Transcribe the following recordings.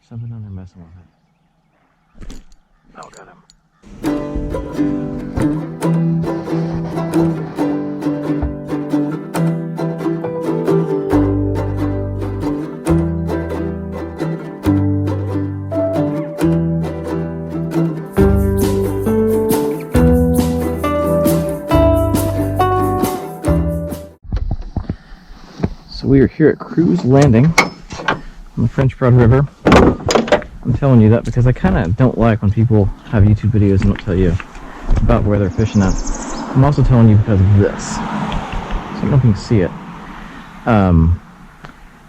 something on there messing with it. Oh, got him. So we are here at Cruise Landing on the French Broad River. I'm telling you that because I kind of don't like when people have YouTube videos and don't tell you about where they're fishing at. I'm also telling you because of this. So I don't know if you can see it.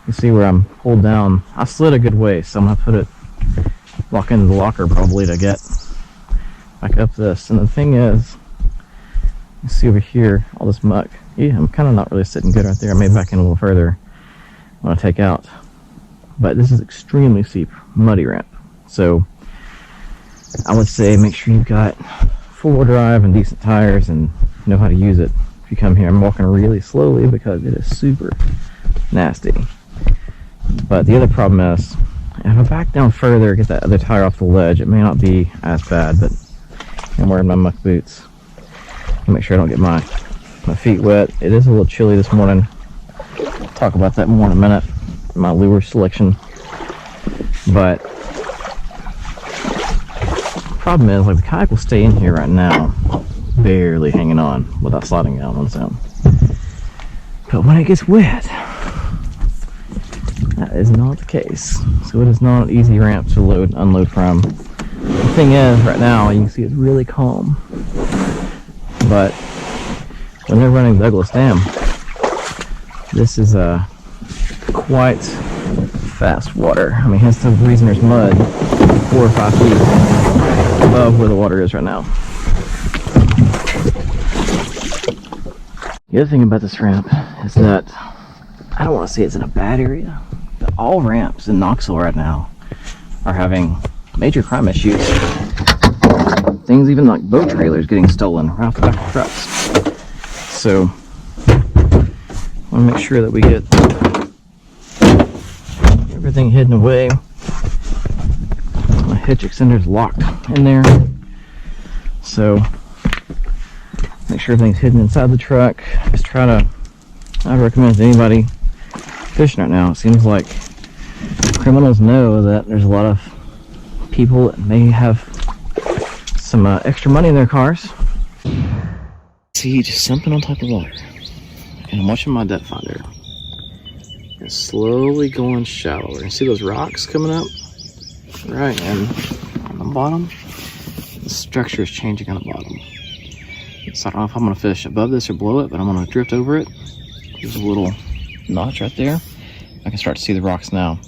You see where I'm pulled down. I slid a good way, so I'm going to put it, walk into the locker probably to get back up this. And the thing is, you see over here, all this muck. Yeah, I'm kind of not really sitting good right there. I may back in a little further when I take out. But this is extremely steep, muddy ramp. So I would say make sure you've got four-wheel drive and decent tires and know how to use it if you come here. I'm walking really slowly because it is super nasty. But the other problem is, if I back down further, get that other tire off the ledge, it may not be as bad, but I'm wearing my muck boots. I'll make sure I don't get my feet wet. It is a little chilly this morning. I'll talk about that more in a minute. My lure selection. But the problem is, like, the kayak will stay in here right now, barely hanging on without sliding down on its own. But when it gets wet, that is not the case. So it is not an easy ramp to load and unload from. The thing is, right now, you can see it's really calm. But when they're running the Douglas Dam, this is quite fast water. I mean, hence the reason there's mud 4 or 5 feet above where the water is right now. The other thing about this ramp is that I don't want to say it's in a bad area, but all ramps in Knoxville right now are having major crime issues. Things even like boat trailers getting stolen right off the back of trucks. So I want to make sure that we get everything hidden away. My hitch extender's locked in there, so make sure everything's hidden inside the truck. Just try to, I recommend to anybody fishing right now, it seems like criminals know that there's a lot of people that may have some extra money in their cars. See, just something on top of the water, and I'm watching my depth finder. It's slowly going shallower. You see those rocks coming up? Right, and on the bottom, the structure is changing on the bottom. So I don't know if I'm going to fish above this or below it, but I'm going to drift over it. There's a little notch right there. I can start to see the rocks now.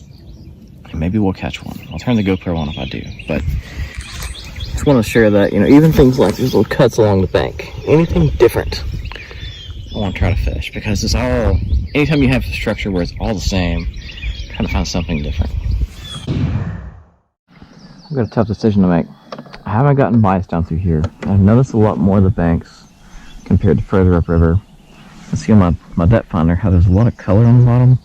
And maybe we'll catch one. I'll turn the GoPro on if I do. But I just want to share that, you know, even things like these little cuts along the bank, anything different, I want to try to fish, because it's all, anytime you have a structure where it's all the same, trying to find something different. I've got a tough decision to make. I haven't gotten bites down through here. I've noticed a lot more of the banks compared to further upriver. I see on my depth finder how there's a lot of color on the bottom.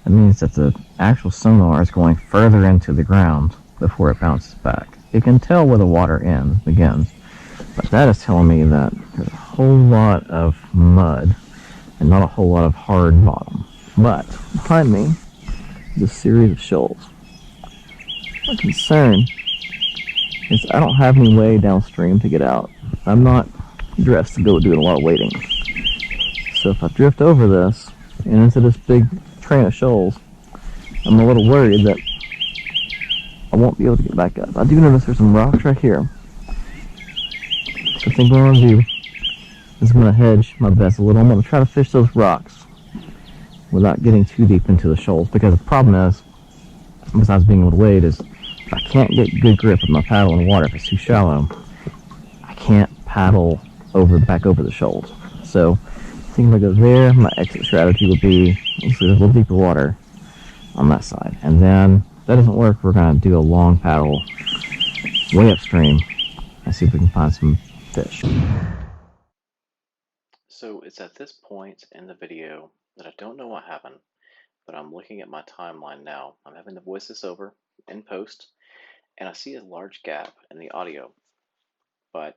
That means that the actual sonar is going further into the ground before it bounces back. You can tell where the water begins, but that is telling me that there's a whole lot of mud and not a whole lot of hard bottom. But behind me is a series of shoals. My concern is I don't have any way downstream to get out. I'm not dressed to go doing a lot of wading. So if I drift over this and into this big train of shoals, I'm a little worried that I won't be able to get back up. I do notice there's some rocks right here. So I think what I'm going to do is I'm going to hedge my bets a little. I'm going to try to fish those rocks without getting too deep into the shoals, because the problem is, besides being able to wade, is if I can't get good grip with my paddle in the water, if it's too shallow, I can't paddle back over the shoals. So I think if I go there, my exit strategy would be, obviously there's a little deeper water on that side. And then if that doesn't work, we're going to do a long paddle way upstream and see if we can find some fish. So it's at this point in the video that I don't know what happened, but I'm looking at my timeline now. I'm having to voice this over, in post, and I see a large gap in the audio, but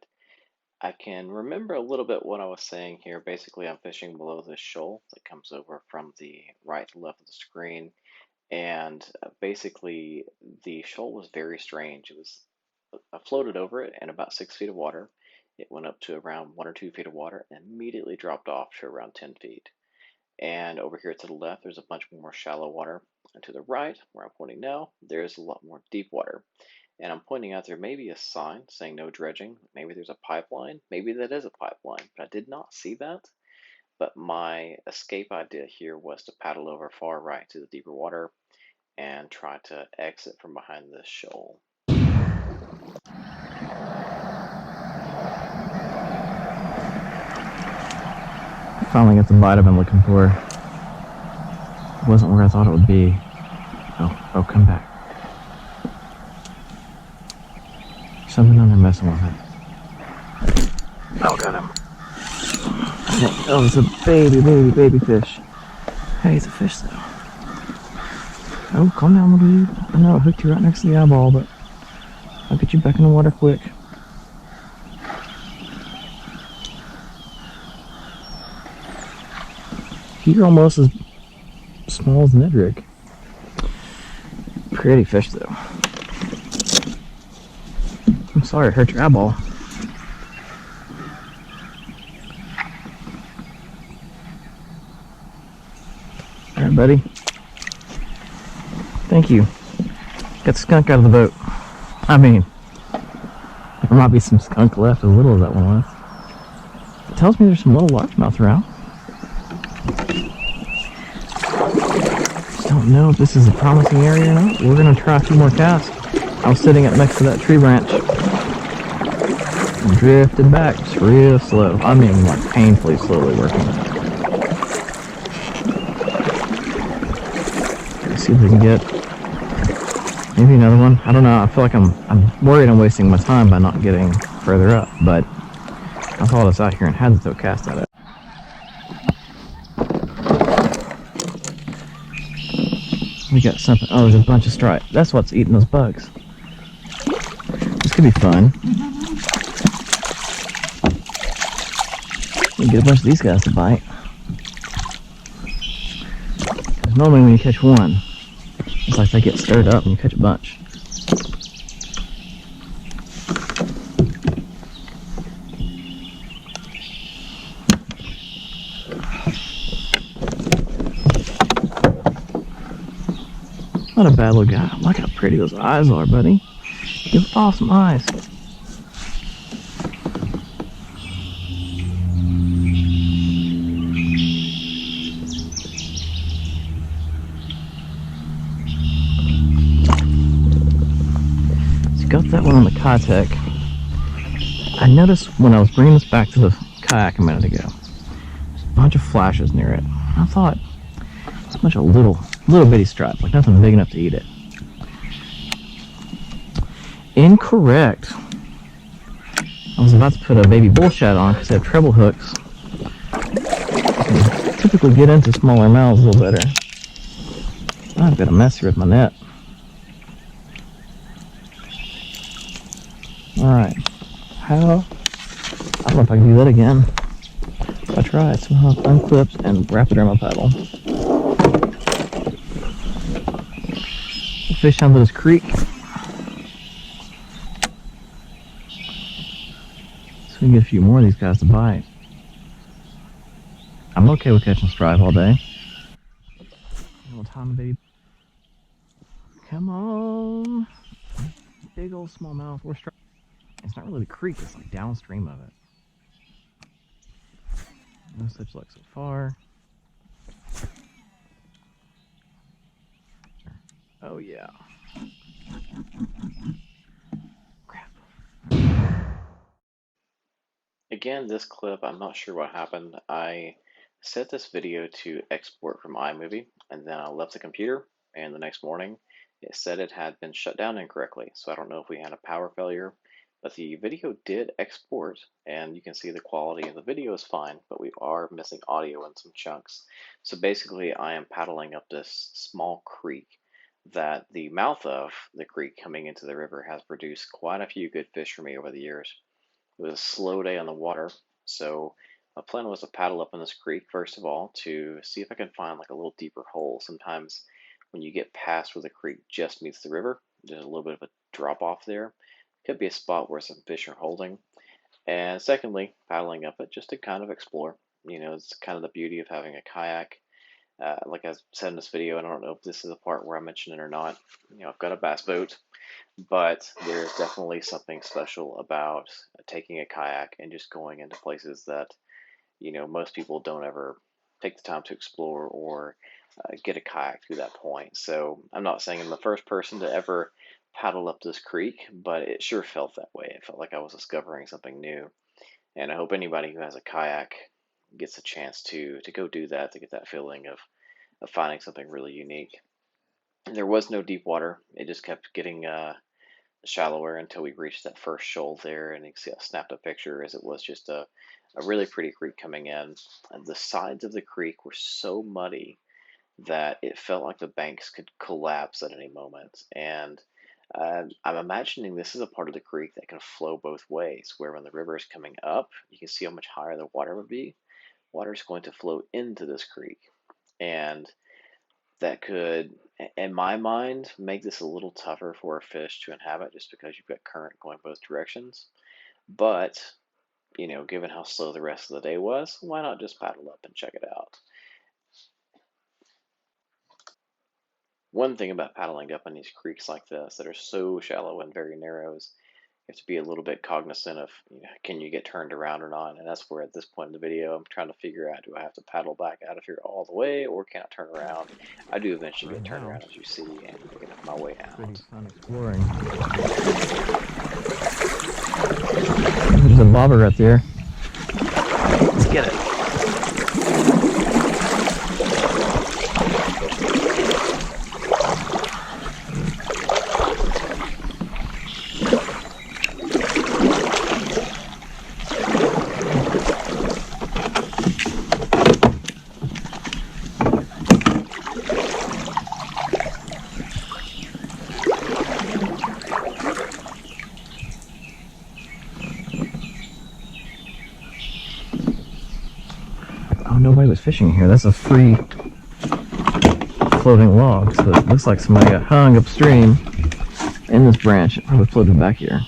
I can remember a little bit what I was saying here. Basically, I'm fishing below this shoal that comes over from the right to left of the screen, and basically the shoal was very strange. It was I floated over it in about 6 feet of water. It went up to around 1 or 2 feet of water and immediately dropped off to around 10 feet. And over here to the left, there's a bunch more shallow water. And to the right, where I'm pointing now, there's a lot more deep water. And I'm pointing out there may be a sign saying no dredging. Maybe there's a pipeline. Maybe that is a pipeline, but I did not see that. But my escape idea here was to paddle over far right to the deeper water and try to exit from behind this shoal. Finally got the bite I've been looking for. It wasn't where I thought it would be. Oh, come back. Something on there messing with it. Oh, got him. Oh, it's a baby fish. Hey, he's a fish though. Oh, calm down, little dude. I know I hooked you right next to the eyeball, but I'll get you back in the water quick. You're almost as small as Nedrick. Pretty fish though. I'm sorry I hurt your eyeball. Alright, buddy. Thank you. Got the skunk out of the boat. I mean, there might be some skunk left, as little as that one was. It tells me there's some little largemouth around. Just don't know if this is a promising area or not. We're gonna try a few more casts. I was sitting up next to that tree branch. Drifted back, just real slow. I mean, like painfully slowly working. Let's see if we can get maybe another one. I don't know. I feel like I'm worried I'm wasting my time by not getting further up, but I saw this out here and had to throw a cast at it. We got something. Oh, there's a bunch of stripe. That's what's eating those bugs. This could be fun. We get a bunch of these guys to bite. Because normally when you catch one, it's like they get stirred up and you catch a bunch. Not a bad little guy. Look how pretty those eyes are, buddy. You have awesome eyes. So got that one on the Kayak. I noticed when I was bringing this back to the kayak a minute ago, there's a bunch of flashes near it. I thought it's a bunch of little bitty stripes, like nothing big enough to eat it. Incorrect. I was about to put a baby bullshad on because they have treble hooks. I typically get into smaller mouths a little better. I've got a mess here with my net. Alright. How? I don't know if I can do that again. If I try, so I'll unclip and wrap it around my paddle. We'll fish down to this creek. So we can get a few more of these guys to bite. I'm okay with catching stripe all day. Little tiny baby. Come on. Big old smallmouth. We're stripe. It's not really the creek, it's like downstream of it. No such luck so far. Oh yeah. Crap. Again, this clip, I'm not sure what happened. I set this video to export from iMovie, and then I left the computer, and the next morning it said it had been shut down incorrectly. So I don't know if we had a power failure, but the video did export, and you can see the quality of the video is fine, but we are missing audio in some chunks. So basically, I am paddling up this small creek that the mouth of the creek coming into the river has produced quite a few good fish for me over the years. It was a slow day on the water, so my plan was to paddle up in this creek first of all to see if I can find like a little deeper hole. Sometimes when you get past where the creek just meets the river, there's a little bit of a drop off there. Could be a spot where some fish are holding. And secondly, paddling up it just to kind of explore. It's kind of the beauty of having a kayak. Like I said in this video, and I don't know if this is the part where I mentioned it or not. I've got a bass boat, but there's definitely something special about taking a kayak and just going into places that most people don't ever take the time to explore or get a kayak through that point. So I'm not saying I'm the first person to ever paddle up this creek, but it sure felt that way. It felt like I was discovering something new, and I hope anybody who has a kayak gets a chance to go do that, to get that feeling of finding something really unique. And there was no deep water. It just kept getting shallower until we reached that first shoal there, and you can see I snapped a picture as it was just a really pretty creek coming in. And the sides of the creek were so muddy that it felt like the banks could collapse at any moment. And I'm imagining this is a part of the creek that can flow both ways, where when the river is coming up, you can see how much higher the water would be. Water is going to flow into this creek, and that could, in my mind, make this a little tougher for a fish to inhabit just because you've got current going both directions. But, given how slow the rest of the day was, why not just paddle up and check it out? One thing about paddling up in these creeks like this that are so shallow and very narrow is you have to be a little bit cognizant of, can you get turned around or not? And that's where at this point in the video, I'm trying to figure out, do I have to paddle back out of here all the way or can I turn around? I do eventually Right get turned now, around, as you see, and make my way pretty out. fun exploring. There's a bobber right there. Let's get it. Oh, nobody was fishing here. That's a free floating log, so it looks like somebody got hung upstream in this branch. It probably floated back here.